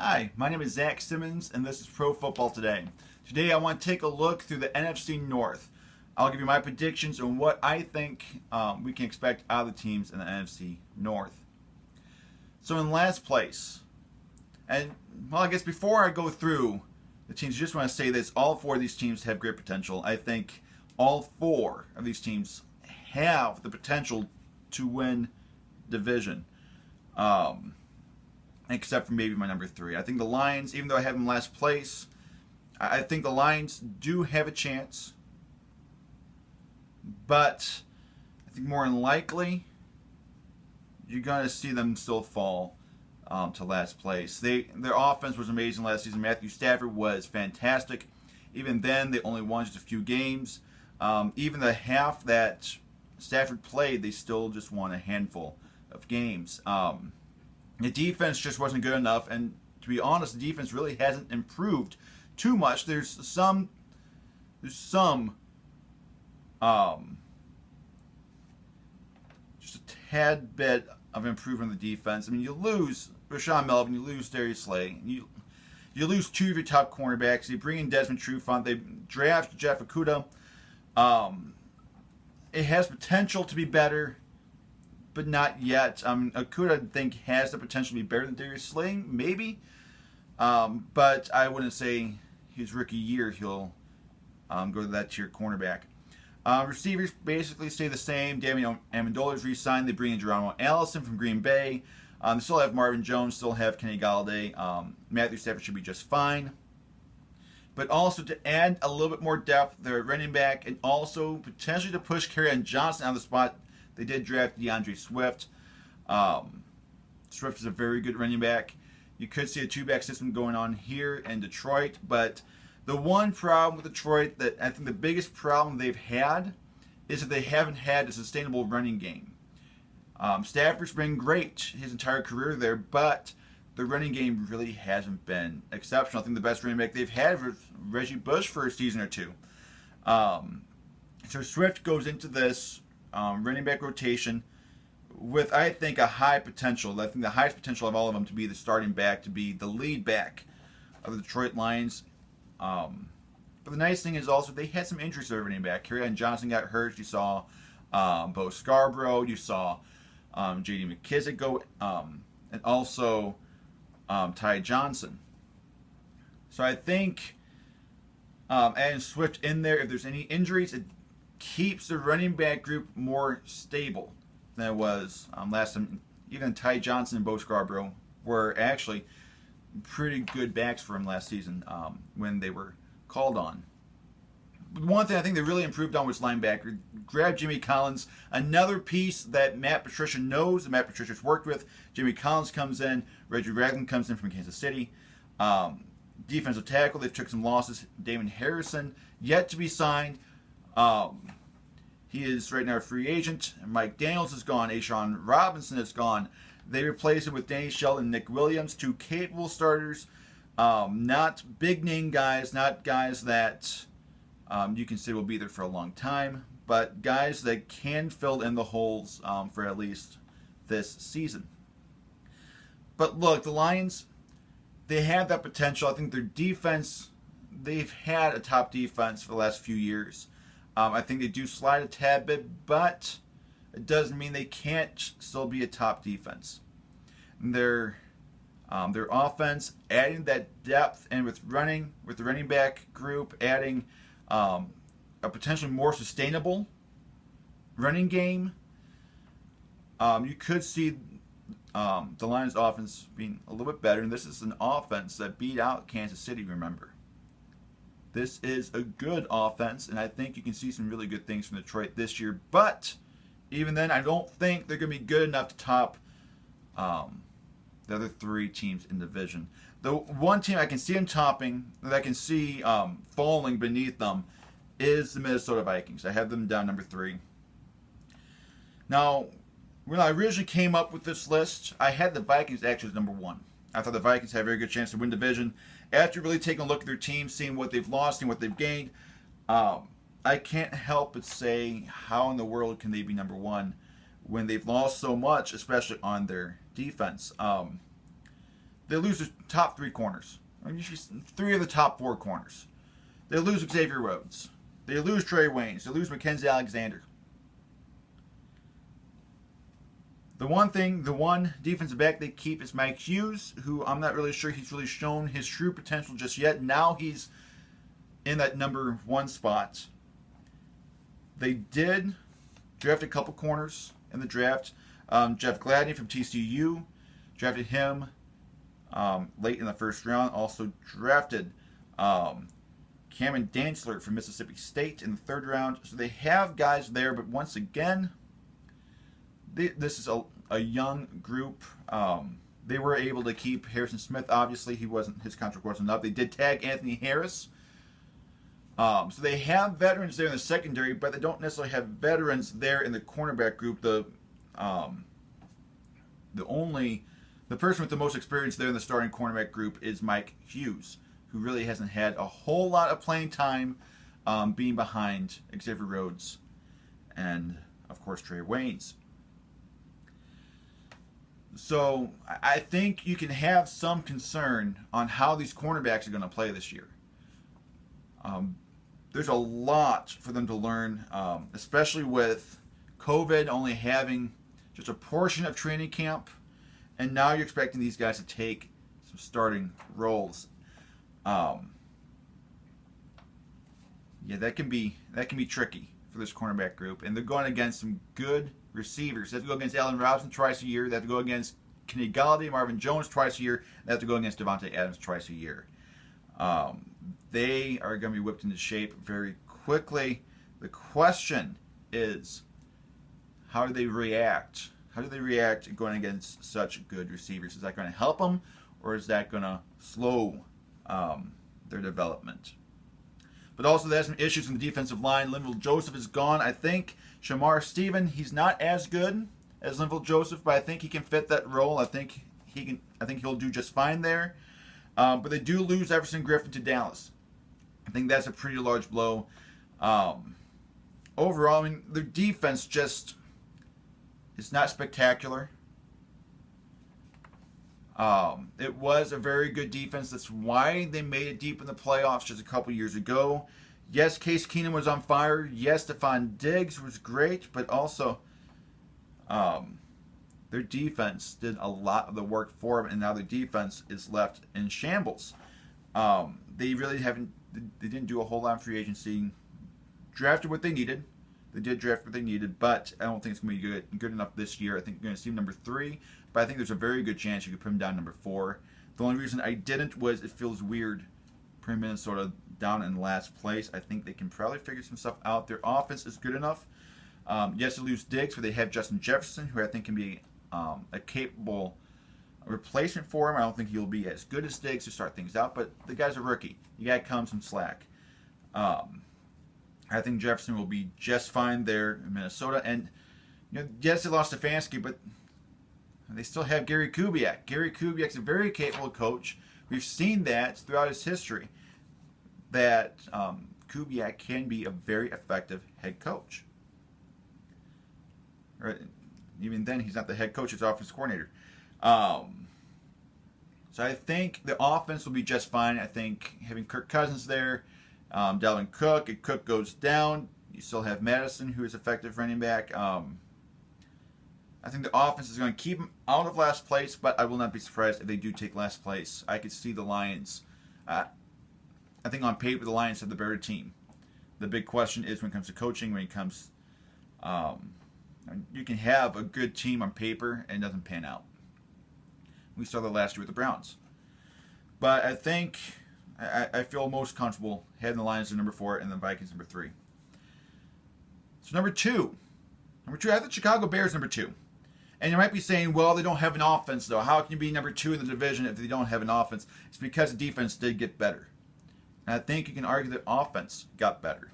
Hi, my name is Zach Simmons, and this is Pro Football Today. Today I want to take a look through the NFC North. I'll give you my predictions on what I think we can expect out of the teams in the NFC North. So in last place, and well, I guess before I go through the teams, I just want to say this: all four of these teams have great potential. I think all four of these teams have the potential to win division. Except for maybe my number 3. I think the Lions, even though I have them last place, I think the Lions do have a chance. But I think more than likely, you're going to see them still fall to last place. Their offense was amazing last season. Matthew Stafford was fantastic. Even then, they only won just a few games. Even the half that Stafford played, they still just won a handful of games. The defense just wasn't good enough, and to be honest, the defense really hasn't improved too much. There's some just a tad bit of improvement in the defense. I mean, you lose Rashawn Melvin, you lose Darius Slay, you lose 2 of your top cornerbacks. You bring in Desmond Trufant. They draft Jeff Okudah. It has potential to be better, but not yet. Okudah, I think, has the potential to be better than Darius Slay, maybe. But I wouldn't say his rookie year he'll go to that tier cornerback. Receivers basically stay the same. Damian Amendola's re-signed. They bring in Geronimo Allison from Green Bay. They still have Marvin Jones, still have Kenny Galladay. Matthew Stafford should be just fine. But also to add a little bit more depth, they're running back, and also potentially to push Kerryon Johnson out of the spot. They did draft DeAndre Swift. Swift is a very good running back. You could see a 2-back system going on here in Detroit, but the one problem with Detroit, that I think the biggest problem they've had, is that they haven't had a sustainable running game. Stafford's been great his entire career there, but the running game really hasn't been exceptional. I think the best running back they've had was Reggie Bush for a season or two. So Swift goes into this running back rotation with, I think, a high potential. I think the highest potential of all of them to be the starting back, to be the lead back of the Detroit Lions. But the nice thing is also they had some injuries to their running back. Kerryon Johnson got hurt. You saw Bo Scarborough. You saw J.D. McKissick go, and also Ty Johnson. So I think adding Swift in there, if there's any injuries, it keeps the running back group more stable than it was last time. Even Ty Johnson and Bo Scarborough were actually pretty good backs for him last season when they were called on. One thing I think they really improved on was linebacker. Grab Jimmy Collins, another piece that Matt Patricia knows, that Matt Patricia's worked with. Jimmy Collins comes in. Reggie Ragland comes in from Kansas City. Defensive tackle, they've took some losses. Damon Harrison, yet to be signed. He is right now a free agent. Mike Daniels is gone. Ashawn Robinson is gone. They replaced him with Danny Shelton and Nick Williams, 2 capable starters. Not big name guys, not guys that you can say will be there for a long time, but guys that can fill in the holes for at least this season. But look, the Lions, they have that potential. I think their defense, they've had a top defense for the last few years. I think they do slide a tad bit, but it doesn't mean they can't still be a top defense. And their offense, adding that depth, and with the running back group, adding a potentially more sustainable running game, you could see the Lions' offense being a little bit better. And this is an offense that beat out Kansas City, remember. This is a good offense, and I think you can see some really good things from Detroit this year. But even then, I don't think they're going to be good enough to top the other 3 teams in the division. The one team I can see them topping, that I can see falling beneath them, is the Minnesota Vikings. I have them down number 3. Now, when I originally came up with this list, I had the Vikings actually as number 1. I thought the Vikings had a very good chance to win division. After really taking a look at their team, seeing what they've lost and what they've gained, I can't help but say, how in the world can they be number 1 when they've lost so much, especially on their defense? They lose their top 3 corners. I mean, usually 3 of the top 4 corners. They lose Xavier Rhodes. They lose Trey Waynes. They lose Mackenzie Alexander. The one defensive back they keep is Mike Hughes, who I'm not really sure he's really shown his true potential just yet. Now he's in that number 1 spot. They did draft a couple corners in the draft. Jeff Gladney from TCU, drafted him late in the first round. Also drafted Cameron Dantzler from Mississippi State in the 3rd round. So they have guys there, but once again, this is a young group. They were able to keep Harrison Smith. Obviously, his contract wasn't up. They did tag Anthony Harris. So they have veterans there in the secondary, but they don't necessarily have veterans there in the cornerback group. The person with the most experience there in the starting cornerback group is Mike Hughes, who really hasn't had a whole lot of playing time, being behind Xavier Rhodes and, of course, Trey Waynes. So I think you can have some concern on how these cornerbacks are going to play this year. There's a lot for them to learn, especially with COVID only having just a portion of training camp, and now you're expecting these guys to take some starting roles. Yeah, that can be tricky for this cornerback group, and they're going against some good receivers. They have to go against Allen Robinson twice a year. They have to go against Kenny Galladay, Marvin Jones twice a year. They have to go against Devontae Adams twice a year. They are going to be whipped into shape very quickly. The question is, how do they react? How do they react going against such good receivers? Is that going to help them, or is that going to slow their development? But also, there's some issues in the defensive line. Linval Joseph is gone. I think Shamar Stephen, he's not as good as Linval Joseph, but I think he can fit that role. I think he'll do just fine there. But they do lose Everson Griffin to Dallas. I think that's a pretty large blow. Overall, I mean, their defense just is not spectacular. It was a very good defense. That's why they made it deep in the playoffs just a couple years ago. Yes, Case Keenum was on fire. Yes, Stephon Diggs was great, but also their defense did a lot of the work for them, and now their defense is left in shambles. They really they didn't do a whole lot of free agency. Drafted what they needed. They did draft what they needed, but I don't think it's going to be good enough this year. I think you're going to see him number 3, but I think there's a very good chance you could put him down number 4. The only reason I didn't was it feels weird putting Minnesota down in last place. I think they can probably figure some stuff out. Their offense is good enough. Yes, they lose Diggs, but they have Justin Jefferson, who I think can be a capable replacement for him. I don't think he'll be as good as Diggs to start things out, but the guy's a rookie. You got to cut him some slack. I think Jefferson will be just fine there in Minnesota. And yes, they lost Stefanski, but they still have Gary Kubiak. Gary Kubiak's a very capable coach. We've seen that throughout his history, that Kubiak can be a very effective head coach. Or even then, he's not the head coach; he's offensive coordinator. So I think the offense will be just fine. I think having Kirk Cousins there, Dalvin Cook, if Cook goes down, you still have Madison, who is effective running back. I think the offense is going to keep them out of last place, but I will not be surprised if they do take last place. I could see the Lions. I think on paper, the Lions have the better team. The big question is when it comes to coaching, when it comes... you can have a good team on paper and it doesn't pan out. We saw that last year with the Browns. But I think I feel most comfortable having the Lions at number 4 and the Vikings number 3. So number two, I have the Chicago Bears number 2. And you might be saying, well, they don't have an offense, though. How can you be number 2 in the division if they don't have an offense? It's because the defense did get better. And I think you can argue that offense got better.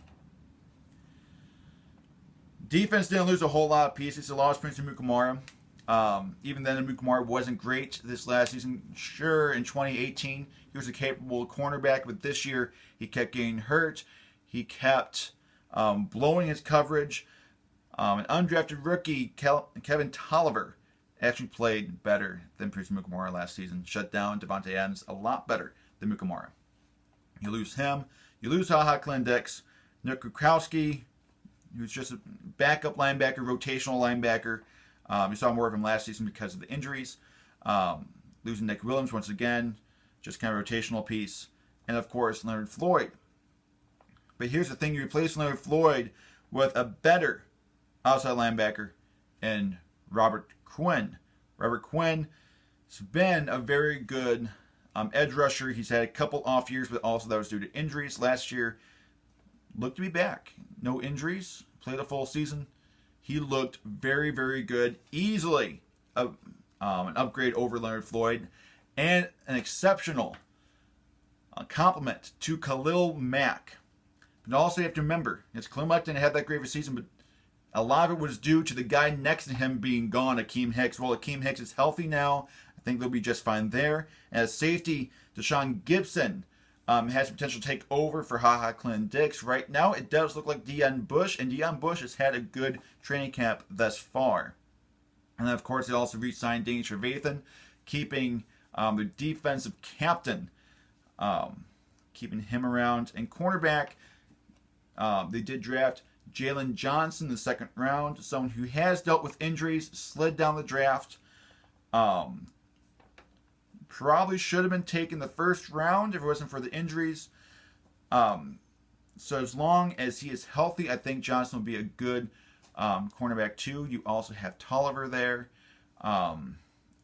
Defense didn't lose a whole lot of pieces. They lost Prince Amukamara. Even then, Amukamara wasn't great this last season. Sure, in 2018, he was a capable cornerback, but this year he kept getting hurt. He kept blowing his coverage. An undrafted rookie, Kevin Tolliver, actually played better than Prince Mukamura last season. Shut down Devontae Adams a lot better than Mukamura. You lose him. You lose HaHa Clindex. Nick Kukowski, who's just a backup linebacker, rotational linebacker. You saw more of him last season because of the injuries. Losing Nick Williams once again, just kind of rotational piece. And of course, Leonard Floyd. But here's the thing, you replace Leonard Floyd with a better outside linebacker in Robert Quinn. Robert Quinn has been a very good edge rusher. He's had a couple off years, but also that was due to injuries. Last year, looked to be back. No injuries, played a full season. He looked very, very good. Easily an upgrade over Leonard Floyd. And an exceptional compliment to Khalil Mack. But also you have to remember, Khalil Mack didn't have that great of a season, but a lot of it was due to the guy next to him being gone, Akeem Hicks. Well, Akeem Hicks is healthy now. I think they'll be just fine there. As safety, Deshaun Gibson has potential to take over for HaHa Clinton-Dix. Right now, it does look like Deion Bush, and Deion Bush has had a good training camp thus far. And then, of course, they also re-signed Danny Trevathan, keeping the defensive captain, keeping him around. And cornerback, they did draft Jalen Johnson in the second round, someone who has dealt with injuries, slid down the draft. Probably should have been taken the first round if it wasn't for the injuries. So as long as he is healthy, I think Johnson will be a good cornerback too. You also have Tolliver there.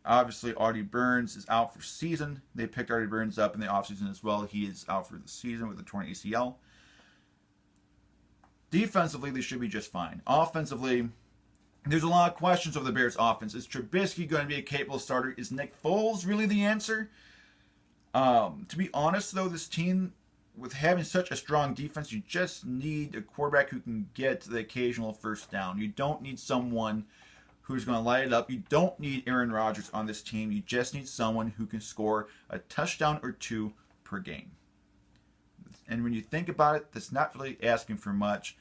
Obviously, Artie Burns is out for season. They picked Artie Burns up in the offseason as well. He is out for the season with a torn ACL. Defensively, they should be just fine. Offensively, there's a lot of questions over the Bears' offense. Is Trubisky going to be a capable starter? Is Nick Foles really the answer? To be honest, though, this team, with having such a strong defense, you just need a quarterback who can get the occasional first down. You don't need someone who's going to light it up. You don't need Aaron Rodgers on this team. You just need someone who can score a touchdown or two per game. And when you think about it, that's not really asking for much.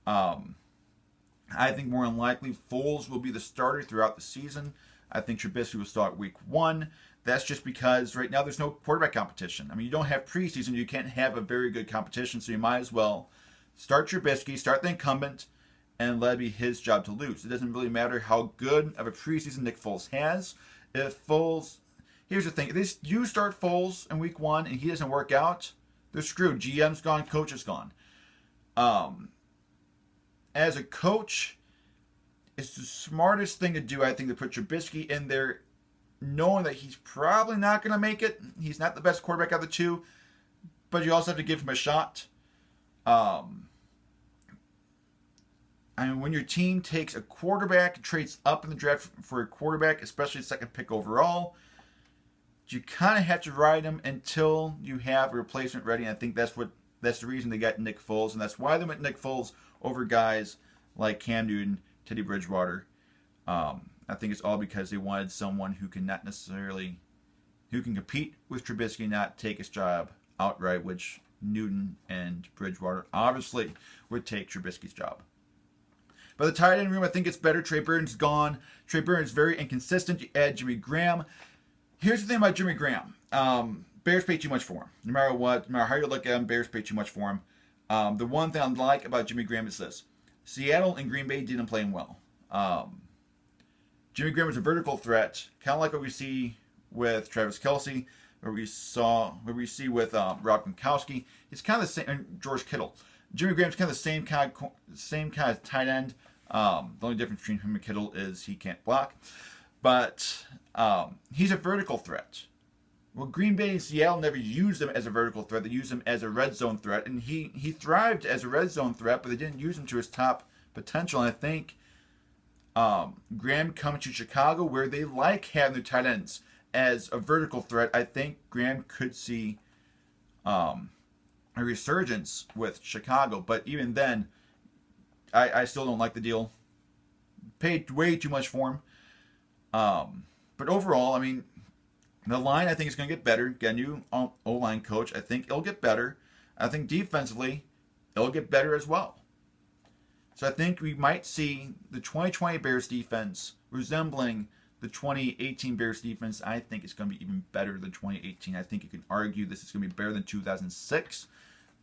I think more than likely Foles will be the starter throughout the season. I think Trubisky will start week 1. That's just because right now there's no quarterback competition. I mean, you don't have preseason. You can't have a very good competition, so you might as well start Trubisky, start the incumbent, and let it be his job to lose. It doesn't really matter how good of a preseason Nick Foles has. If Foles... Here's the thing. If you start Foles in week 1 and he doesn't work out, they're screwed. GM's gone, coach is gone. As a coach, it's the smartest thing to do, I think, to put Trubisky in there, knowing that he's probably not going to make it. He's not the best quarterback out of the two, but you also have to give him a shot. I mean, when your team takes a quarterback, trades up in the draft for a quarterback, especially the second pick overall, you kind of have to ride him until you have a replacement ready. And I think that's the reason they got Nick Foles, and that's why they went Nick Foles over guys like Cam Newton, Teddy Bridgewater. I think it's all because they wanted someone who can compete with Trubisky, not take his job outright, which Newton and Bridgewater obviously would take Trubisky's job. By the tight end room, I think it's better. Trey Burton's gone. Trey Burton's very inconsistent. You add Jimmy Graham. Here's the thing about Jimmy Graham. Bears pay too much for him. No matter what, no matter how you look at him, Bears pay too much for him. The one thing I like about Jimmy Graham is this. Seattle and Green Bay didn't play him well. Jimmy Graham is a vertical threat, kind of like what we see with Travis Kelce, what we see with Rob Gronkowski. He's kind of the same, and George Kittle. Jimmy Graham's kind of the same kind of tight end. The only difference between him and Kittle is he can't block. But he's a vertical threat. Well, Green Bay and Seattle never used him as a vertical threat. They used him as a red zone threat. And he thrived as a red zone threat, but they didn't use him to his top potential. And I think Graham coming to Chicago, where they like having their tight ends as a vertical threat, I think Graham could see a resurgence with Chicago. But even then, I still don't like the deal. Paid way too much for him. But overall, I mean, the line, I think, is going to get better. Get a new O-line coach. I think it'll get better. I think defensively, it'll get better as well. So I think we might see the 2020 Bears defense resembling the 2018 Bears defense, I think it's going to be even better than 2018. I think you can argue this is going to be better than 2006.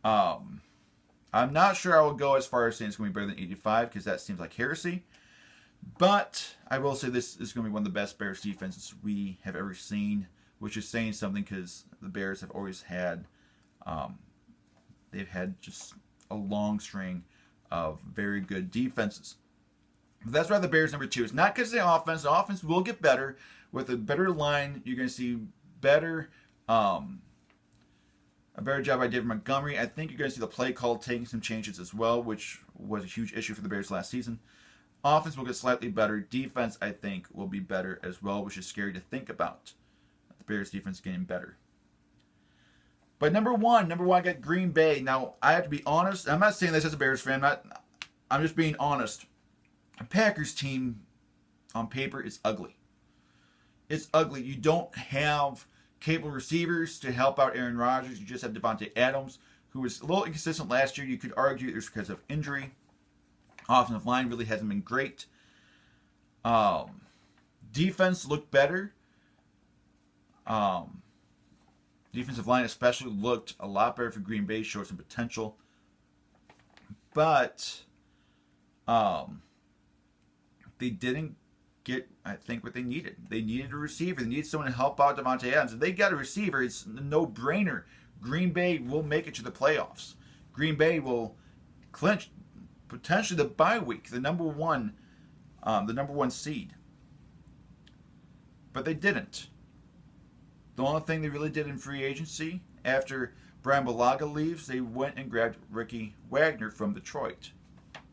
I'm not sure I will go as far as saying it's going to be better than 85 because that seems like heresy. But I will say this is going to be one of the best Bears defenses we have ever seen, which is saying something because the Bears have always had, they've had just a long string of very good defenses. But that's why the Bears number 2. It's not because of the offense. The offense will get better. With a better line, you're going to see better, a better job by David Montgomery. I think you're going to see the play call taking some changes as well, which was a huge issue for the Bears last season. Offense will get slightly better. Defense, I think, will be better as well, which is scary to think about. The Bears defense getting better. But number one, I got Green Bay. Now, I have to be honest. I'm not saying this as a Bears fan. I'm just being honest. The Packers team on paper is ugly. It's ugly. You don't have capable receivers to help out Aaron Rodgers. You just have Devontae Adams, who was a little inconsistent last year. You could argue it was because of injury. Offensive line really hasn't been great. Defense looked better. Defensive line especially looked a lot better for Green Bay, showed some potential. But they didn't get, I think, what they needed. They needed a receiver. They needed someone to help out Devontae Adams. If they got a receiver, it's a no-brainer. Green Bay will make it to the playoffs. Green Bay will clinch potentially the bye week, the number one seed. But they didn't. The only thing they really did in free agency, after Brian Bulaga leaves, they went and grabbed Ricky Wagner from Detroit.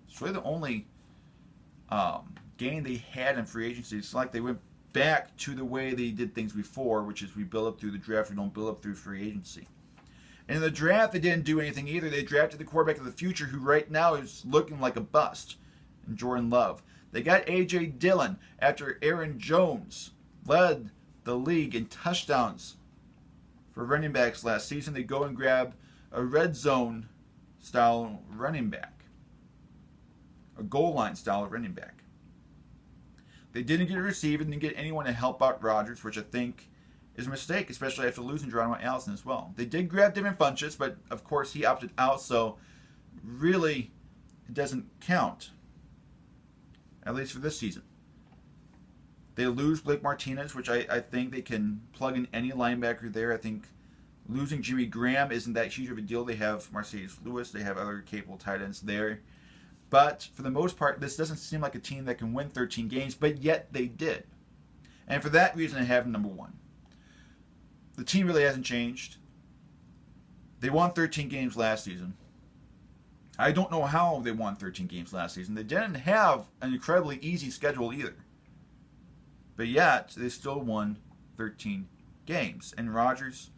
It's really the only gain they had in free agency. It's like they went back to the way they did things before, which is we build up through the draft, we don't build up through free agency. And in the draft, they didn't do anything either. They drafted the quarterback of the future, who right now is looking like a bust, in Jordan Love. They got A.J. Dillon after Aaron Jones led the league in touchdowns for running backs last season. They go and grab a red zone style running back, a goal line style running back. They didn't get a receiver, didn't get anyone to help out Rodgers, which I think is a mistake, especially after losing Geronimo Allison as well. They did grab Devin Funchess, but of course he opted out, so really it doesn't count, at least for this season. They lose Blake Martinez, which I think they can plug in any linebacker there. I think losing Jimmy Graham isn't that huge of a deal. They have Marcedes Lewis. They have other capable tight ends there. But for the most part, this doesn't seem like a team that can win 13 games, but yet they did. And for that reason, I have them number one. The team really hasn't changed. They won 13 games last season. I don't know how they won 13 games last season. They didn't have an incredibly easy schedule either. But yet, they still won 13 games. And Rodgers,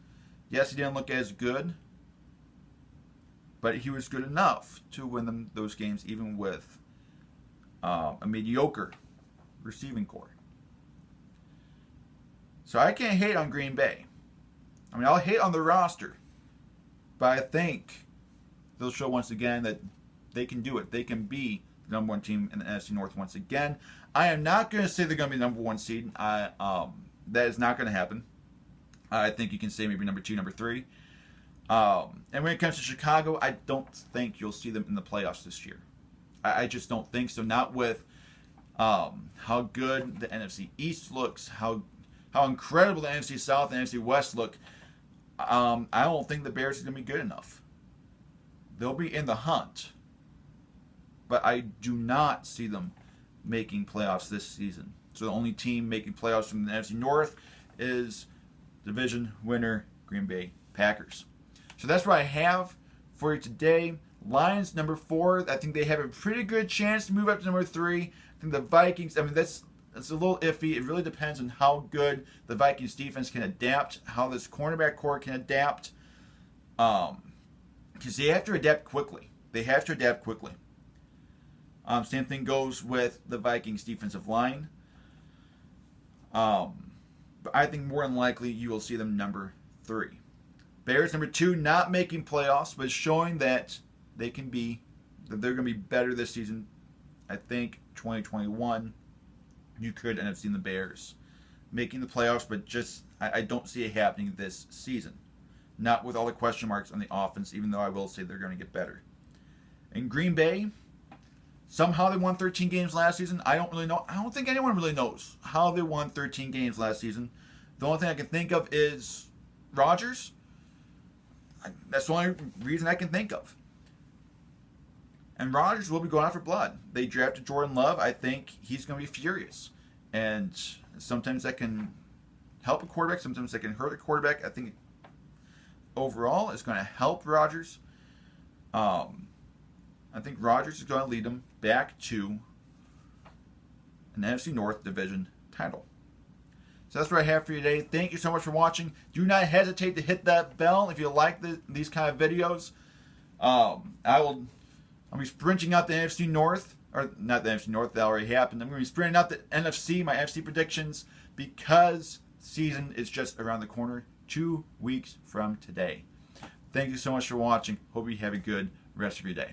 yes, he didn't look as good, but he was good enough to win them those games, even with a mediocre receiving core. So I can't hate on Green Bay. I mean, I'll hate on the roster, but I think they'll show once again that they can do it. They can be the number one team in the NFC North once again. I am not going to say they're going to be the number one seed. That is not going to happen. I think you can say maybe number 2, number 3. And when it comes to Chicago, I don't think you'll see them in the playoffs this year. I just don't think so. Not with how good the NFC East looks, how incredible the NFC South and NFC West look. I don't think the Bears are going to be good enough. They'll be in the hunt, but I do not see them making playoffs this season. So the only team making playoffs from the NFC North is division winner Green Bay Packers. So that's what I have for you today. Lions, number 4. I think they have a pretty good chance to move up to number 3. I think the Vikings, I mean, that's a little iffy. It really depends on how good the Vikings defense can adapt, how this cornerback core can adapt. Because they have to adapt quickly. Same thing goes with the Vikings defensive line. But I think more than likely you will see them number 3. Bears number 2, not making playoffs, but showing that they're going to be better this season. I think 2021, you could end up seeing the Bears making the playoffs, but just I don't see it happening this season. Not with all the question marks on the offense, even though I will say they're going to get better. In Green Bay, somehow they won 13 games last season. I don't really know. I don't think anyone really knows how they won 13 games last season. The only thing I can think of is Rodgers. That's the only reason I can think of. And Rodgers will be going out for blood. They drafted Jordan Love. I think he's going to be furious. And sometimes that can help a quarterback. Sometimes that can hurt a quarterback. I think overall it's going to help Rodgers. I think Rodgers is going to lead them back to an NFC North division title. So that's what I have for you today. Thank you so much for watching. Do not hesitate to hit that bell if you like these kind of videos. I'll be sprinting out the NFC North, or not the NFC North, that already happened. I'm going to be sprinting out the NFC, my NFC predictions, because season is just around the corner, 2 weeks from today. Thank you so much for watching. Hope you have a good rest of your day.